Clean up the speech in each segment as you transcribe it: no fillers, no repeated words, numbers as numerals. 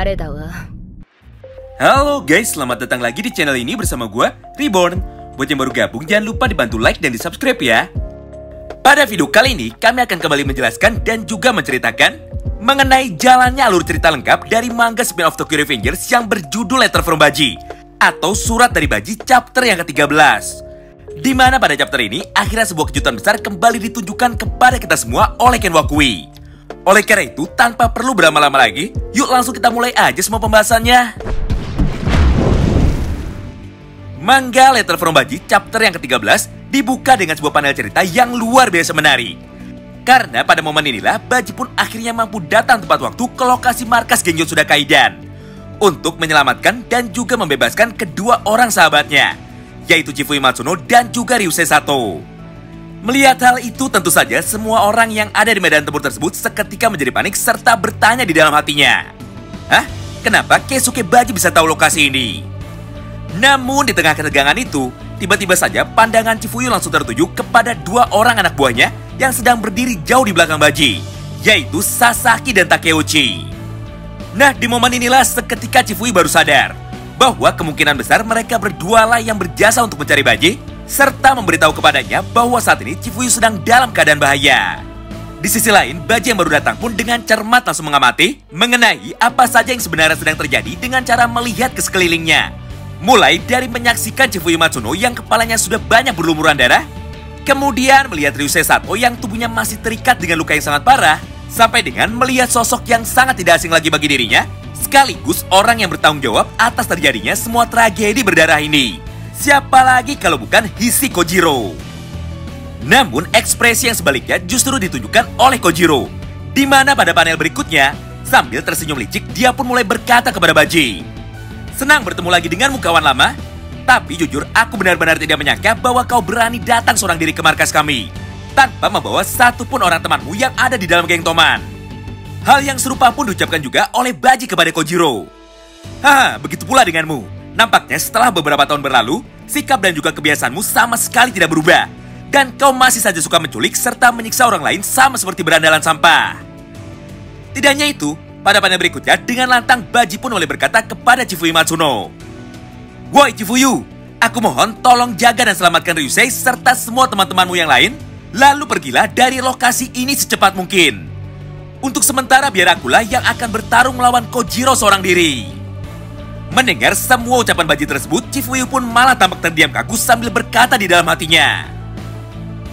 誰だわ。 Halo guys, selamat datang lagi di channel ini bersama gue, Reborn. Buat yang baru gabung, jangan lupa dibantu like dan di subscribe ya. Pada video kali ini, kami akan kembali menjelaskan dan juga menceritakan mengenai jalannya alur cerita lengkap dari manga spin-off Tokyo Revengers yang berjudul Letter from Baji atau Surat dari Baji chapter yang ke-13. Di mana pada chapter ini, akhirnya sebuah kejutan besar kembali ditunjukkan kepada kita semua oleh Ken Wakui. Oleh karena itu, tanpa perlu berlama-lama lagi, yuk langsung kita mulai aja semua pembahasannya. Manga Letter from Baji chapter yang ke-13 dibuka dengan sebuah panel cerita yang luar biasa menarik. Karena pada momen inilah, Baji pun akhirnya mampu datang tepat waktu ke lokasi markas Genjutsu Kaidan untuk menyelamatkan dan juga membebaskan kedua orang sahabatnya, yaitu Chifuyu Matsuno dan juga Ryusei Sato. Melihat hal itu, tentu saja semua orang yang ada di medan tempur tersebut seketika menjadi panik serta bertanya di dalam hatinya, "Hah? Kenapa Keisuke Baji bisa tahu lokasi ini?" Namun di tengah ketegangan itu, tiba-tiba saja pandangan Chifuyu langsung tertuju kepada dua orang anak buahnya yang sedang berdiri jauh di belakang Baji, yaitu Sasaki dan Takeuchi. Nah, di momen inilah seketika Chifuyu baru sadar bahwa kemungkinan besar mereka berdua lah yang berjasa untuk mencari Baji, serta memberitahu kepadanya bahwa saat ini Chifuyu sedang dalam keadaan bahaya. Di sisi lain, Baji yang baru datang pun dengan cermat langsung mengamati mengenai apa saja yang sebenarnya sedang terjadi dengan cara melihat ke sekelilingnya. Mulai dari menyaksikan Chifuyu Matsuno yang kepalanya sudah banyak berlumuran darah, kemudian melihat Ryusei Sato yang tubuhnya masih terikat dengan luka yang sangat parah, sampai dengan melihat sosok yang sangat tidak asing lagi bagi dirinya, sekaligus orang yang bertanggung jawab atas terjadinya semua tragedi berdarah ini. Siapa lagi kalau bukan Hisshi Kojiro? Namun ekspresi yang sebaliknya justru ditunjukkan oleh Kojiro, di mana pada panel berikutnya, sambil tersenyum licik, dia pun mulai berkata kepada Baji, "Senang bertemu lagi denganmu kawan lama, tapi jujur aku benar-benar tidak menyangka bahwa kau berani datang seorang diri ke markas kami, tanpa membawa satu pun orang temanmu yang ada di dalam geng Toman." Hal yang serupa pun diucapkan juga oleh Baji kepada Kojiro. "Haha, begitu pula denganmu. Nampaknya setelah beberapa tahun berlalu, sikap dan juga kebiasaanmu sama sekali tidak berubah. Dan kau masih saja suka menculik serta menyiksa orang lain sama seperti berandalan sampah." Tidak hanya itu, pada panel berikutnya dengan lantang Baji pun mulai berkata kepada Chifuyu Matsuno, "Woi Chifuyu, aku mohon tolong jaga dan selamatkan Ryusei serta semua teman-temanmu yang lain. Lalu pergilah dari lokasi ini secepat mungkin. Untuk sementara biar akulah yang akan bertarung melawan Kojiro seorang diri." Mendengar semua ucapan Baji tersebut, Chifuyu pun malah tampak terdiam kaku sambil berkata di dalam hatinya,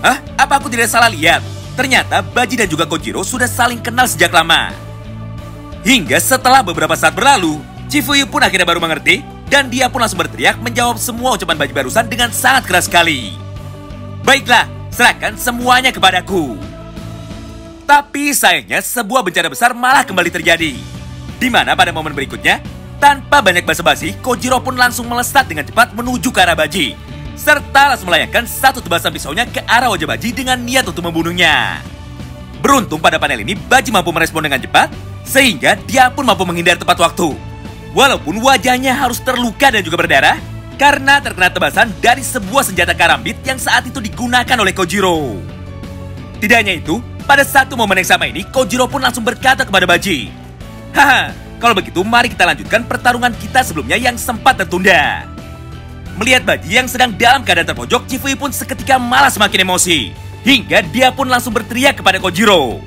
"Hah? Apa aku tidak salah lihat? Ternyata Baji dan juga Kojiro sudah saling kenal sejak lama." Hingga setelah beberapa saat berlalu, Chifuyu pun akhirnya baru mengerti dan dia pun langsung berteriak menjawab semua ucapan Baji barusan dengan sangat keras sekali. "Baiklah, serahkan semuanya kepadaku." Tapi sayangnya sebuah bencana besar malah kembali terjadi, di mana pada momen berikutnya, tanpa banyak basa-basi, Kojiro pun langsung melesat dengan cepat menuju ke arah Baji, serta langsung melayangkan satu tebasan pisaunya ke arah wajah Baji dengan niat untuk membunuhnya. Beruntung pada panel ini Baji mampu merespon dengan cepat, sehingga dia pun mampu menghindar tepat waktu. Walaupun wajahnya harus terluka dan juga berdarah, karena terkena tebasan dari sebuah senjata karambit yang saat itu digunakan oleh Kojiro. Tidak hanya itu, pada satu momen yang sama ini, Kojiro pun langsung berkata kepada Baji, "Haha, kalau begitu mari kita lanjutkan pertarungan kita sebelumnya yang sempat tertunda." Melihat Baji yang sedang dalam keadaan terpojok, Chifuyu pun seketika malah semakin emosi, hingga dia pun langsung berteriak kepada Kojiro,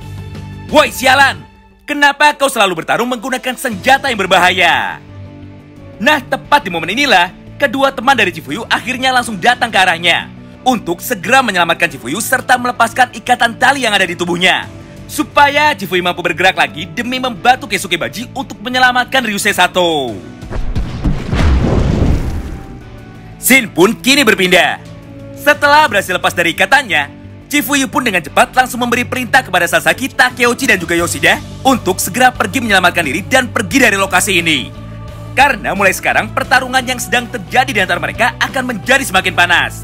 "Woi sialan, kenapa kau selalu bertarung menggunakan senjata yang berbahaya?" Nah, tepat di momen inilah, kedua teman dari Chifuyu akhirnya langsung datang ke arahnya untuk segera menyelamatkan Chifuyu serta melepaskan ikatan tali yang ada di tubuhnya, supaya Chifuyu mampu bergerak lagi demi membantu Keisuke Baji untuk menyelamatkan Ryusei Sato. Scene pun kini berpindah. Setelah berhasil lepas dari ikatannya, Chifuyu pun dengan cepat langsung memberi perintah kepada Sasaki, Takeuchi, dan juga Yoshida untuk segera pergi menyelamatkan diri dan pergi dari lokasi ini. Karena mulai sekarang pertarungan yang sedang terjadi di antara mereka akan menjadi semakin panas.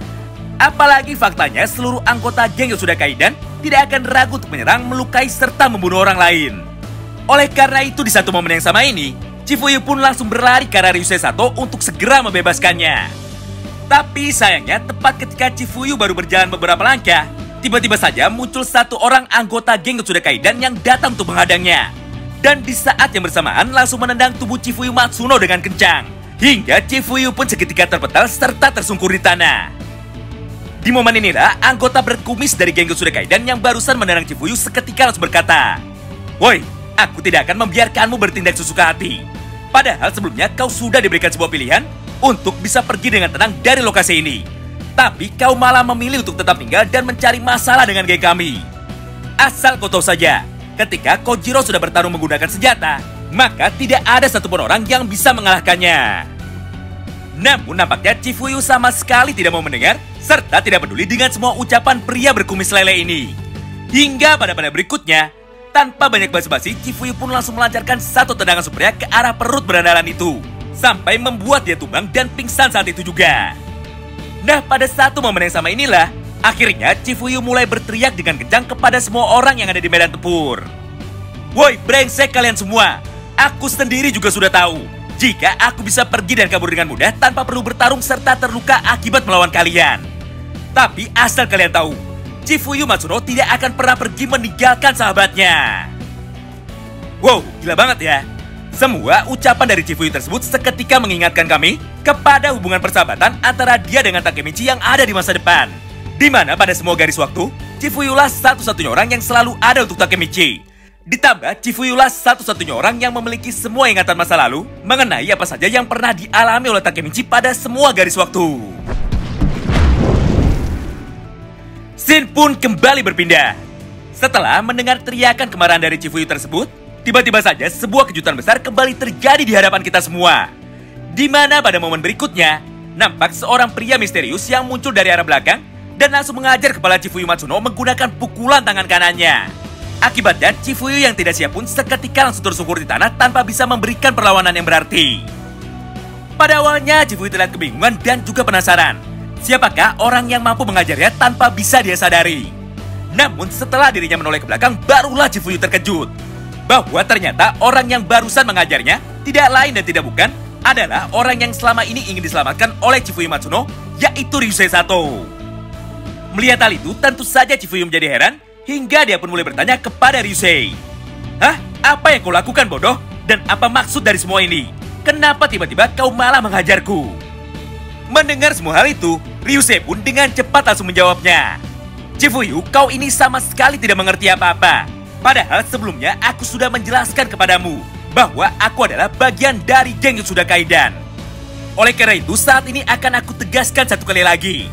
Apalagi faktanya seluruh anggota geng Yotsuda Kaidan tidak akan ragu untuk menyerang, melukai, serta membunuh orang lain. Oleh karena itu di satu momen yang sama ini, Chifuyu pun langsung berlari ke arah Ryusei Sato untuk segera membebaskannya. Tapi sayangnya tepat ketika Chifuyu baru berjalan beberapa langkah, tiba-tiba saja muncul satu orang anggota geng Yotsuda Kaidan yang datang untuk menghadangnya. Dan di saat yang bersamaan langsung menendang tubuh Chifuyu Matsuno dengan kencang. Hingga Chifuyu pun seketika terpental serta tersungkur di tanah. Di momen inilah anggota berkumis dari geng Yotsuda Kaidan yang barusan menendang Chifuyu seketika langsung berkata, "Woi, aku tidak akan membiarkanmu bertindak sesuka hati. Padahal sebelumnya kau sudah diberikan sebuah pilihan untuk bisa pergi dengan tenang dari lokasi ini. Tapi kau malah memilih untuk tetap tinggal dan mencari masalah dengan geng kami. Asal kau tahu saja, ketika Kojiro sudah bertarung menggunakan senjata, maka tidak ada satupun orang yang bisa mengalahkannya." Namun nampaknya Chifuyu sama sekali tidak mau mendengar serta tidak peduli dengan semua ucapan pria berkumis lele ini. Hingga pada berikutnya, tanpa banyak basa-basi, Chifuyu pun langsung melancarkan satu tendangan superior ke arah perut berandalan itu, sampai membuat dia tumbang dan pingsan saat itu juga. Nah, pada satu momen yang sama inilah, akhirnya Chifuyu mulai berteriak dengan kencang kepada semua orang yang ada di medan tempur. "Woi, brengsek kalian semua! Aku sendiri juga sudah tahu, jika aku bisa pergi dan kabur dengan mudah tanpa perlu bertarung serta terluka akibat melawan kalian. Tapi asal kalian tahu, Chifuyu Matsuno tidak akan pernah pergi meninggalkan sahabatnya." Wow, gila banget ya. Semua ucapan dari Chifuyu tersebut seketika mengingatkan kami kepada hubungan persahabatan antara dia dengan Takemichi yang ada di masa depan. Di mana pada semua garis waktu, Chifuyu lah satu-satunya orang yang selalu ada untuk Takemichi. Ditambah Chifuyu lah satu-satunya orang yang memiliki semua ingatan masa lalu mengenai apa saja yang pernah dialami oleh Takemichi pada semua garis waktu. Scene pun kembali berpindah. Setelah mendengar teriakan kemarahan dari Chifuyu tersebut, tiba-tiba saja sebuah kejutan besar kembali terjadi di hadapan kita semua. Di mana pada momen berikutnya, nampak seorang pria misterius yang muncul dari arah belakang dan langsung mengajar kepala Chifuyu Matsuno menggunakan pukulan tangan kanannya. Akibatnya, Chifuyu yang tidak siap pun seketika langsung tersungkur di tanah tanpa bisa memberikan perlawanan yang berarti. Pada awalnya, Chifuyu terlihat kebingungan dan juga penasaran. Siapakah orang yang mampu mengajarnya tanpa bisa dia sadari? Namun setelah dirinya menoleh ke belakang, barulah Chifuyu terkejut bahwa ternyata orang yang barusan mengajarnya tidak lain dan tidak bukan adalah orang yang selama ini ingin diselamatkan oleh Chifuyu Matsuno, yaitu Ryusei Sato. Melihat hal itu, tentu saja Chifuyu menjadi heran hingga dia pun mulai bertanya kepada Ryusei. "Hah? Apa yang kau lakukan, bodoh? Dan apa maksud dari semua ini? Kenapa tiba-tiba kau malah menghajarku?" Mendengar semua hal itu, Ryusei pun dengan cepat langsung menjawabnya. "Chifuyu, kau ini sama sekali tidak mengerti apa-apa. Padahal sebelumnya aku sudah menjelaskan kepadamu bahwa aku adalah bagian dari geng Yotsuda Kaidan. Oleh karena itu, saat ini akan aku tegaskan satu kali lagi.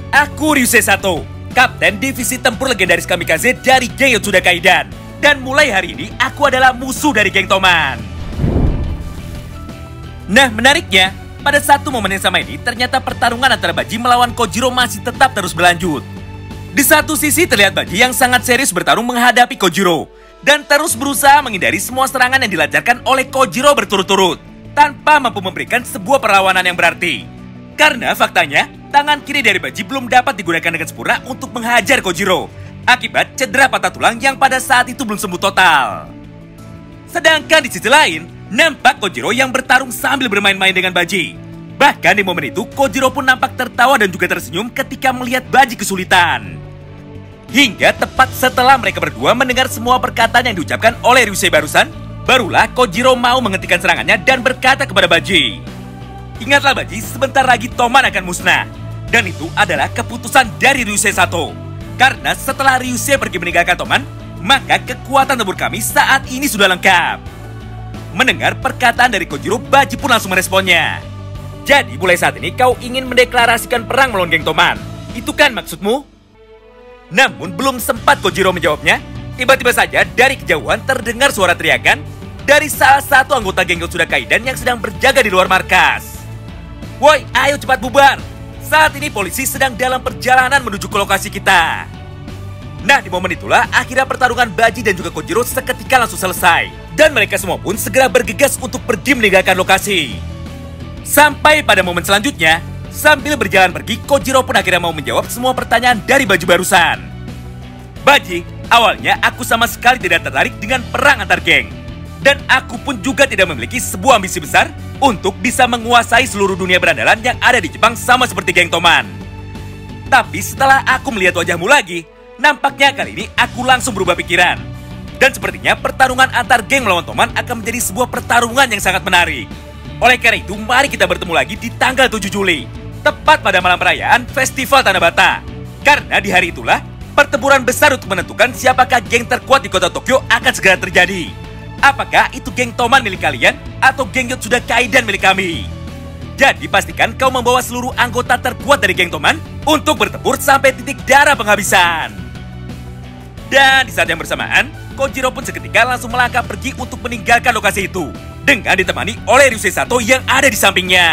Aku Ryusei Sato, Kapten Divisi Tempur Legendaris Kamikaze dari geng Yotsuda Kaidan. Dan mulai hari ini, aku adalah musuh dari geng Toman." Nah, menariknya, pada satu momen yang sama ini, ternyata pertarungan antara Baji melawan Kojiro masih tetap terus berlanjut. Di satu sisi terlihat Baji yang sangat serius bertarung menghadapi Kojiro dan terus berusaha menghindari semua serangan yang dilancarkan oleh Kojiro berturut-turut tanpa mampu memberikan sebuah perlawanan yang berarti. Karena faktanya, tangan kiri dari Baji belum dapat digunakan dengan sempurna untuk menghajar Kojiro akibat cedera patah tulang yang pada saat itu belum sembuh total. Sedangkan di sisi lain, nampak Kojiro yang bertarung sambil bermain-main dengan Baji. Bahkan di momen itu, Kojiro pun nampak tertawa dan juga tersenyum ketika melihat Baji kesulitan. Hingga tepat setelah mereka berdua mendengar semua perkataan yang diucapkan oleh Ryusei barusan, barulah Kojiro mau menghentikan serangannya dan berkata kepada Baji, "Ingatlah Baji, sebentar lagi Toman akan musnah. Dan itu adalah keputusan dari Ryusei Sato. Karena setelah Ryusei pergi meninggalkan Toman, maka kekuatan tempur kami saat ini sudah lengkap." Mendengar perkataan dari Kojiro, Baji pun langsung meresponnya. "Jadi mulai saat ini kau ingin mendeklarasikan perang melawan geng Toman? Itu kan maksudmu?" Namun belum sempat Kojiro menjawabnya, tiba-tiba saja dari kejauhan terdengar suara teriakan dari salah satu anggota geng Yotsuda Kaidan yang sedang berjaga di luar markas. "Woi, ayo cepat bubar. Saat ini polisi sedang dalam perjalanan menuju ke lokasi kita." Nah, di momen itulah akhirnya pertarungan Baji dan juga Kojiro seketika langsung selesai. Dan mereka semua pun segera bergegas untuk pergi meninggalkan lokasi. Sampai pada momen selanjutnya, sambil berjalan pergi, Kojiro pun akhirnya mau menjawab semua pertanyaan dari Baji barusan. "Baji, awalnya aku sama sekali tidak tertarik dengan perang antar geng. Dan aku pun juga tidak memiliki sebuah ambisi besar untuk bisa menguasai seluruh dunia berandalan yang ada di Jepang sama seperti geng Toman. Tapi setelah aku melihat wajahmu lagi, nampaknya kali ini aku langsung berubah pikiran. Dan sepertinya pertarungan antar geng melawan Toman akan menjadi sebuah pertarungan yang sangat menarik. Oleh karena itu, mari kita bertemu lagi di tanggal 7 Juli, tepat pada malam perayaan Festival Tanah Bata. Karena di hari itulah, pertempuran besar untuk menentukan siapakah geng terkuat di kota Tokyo akan segera terjadi. Apakah itu geng Toman milik kalian atau geng Yotsuda Kaidan milik kami? Jadi pastikan kau membawa seluruh anggota terkuat dari geng Toman untuk bertempur sampai titik darah penghabisan. Dan di saat yang bersamaan, Kojiro pun seketika langsung melangkah pergi untuk meninggalkan lokasi itu dengan ditemani oleh Ryusei Sato yang ada di sampingnya.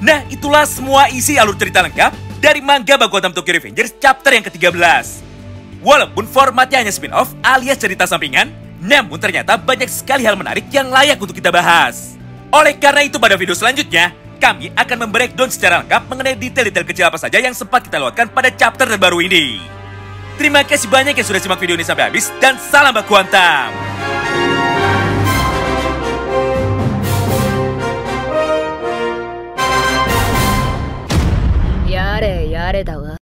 Nah, itulah semua isi alur cerita lengkap dari manga Baku Hantam Tokyo Revengers chapter yang ke-13. Walaupun formatnya hanya spin-off alias cerita sampingan, namun ternyata banyak sekali hal menarik yang layak untuk kita bahas. Oleh karena itu pada video selanjutnya, kami akan membreakdown secara lengkap mengenai detail-detail kecil apa saja yang sempat kita lewatkan pada chapter terbaru ini. Terima kasih banyak yang sudah simak video ini sampai habis dan salam Baku Hantam.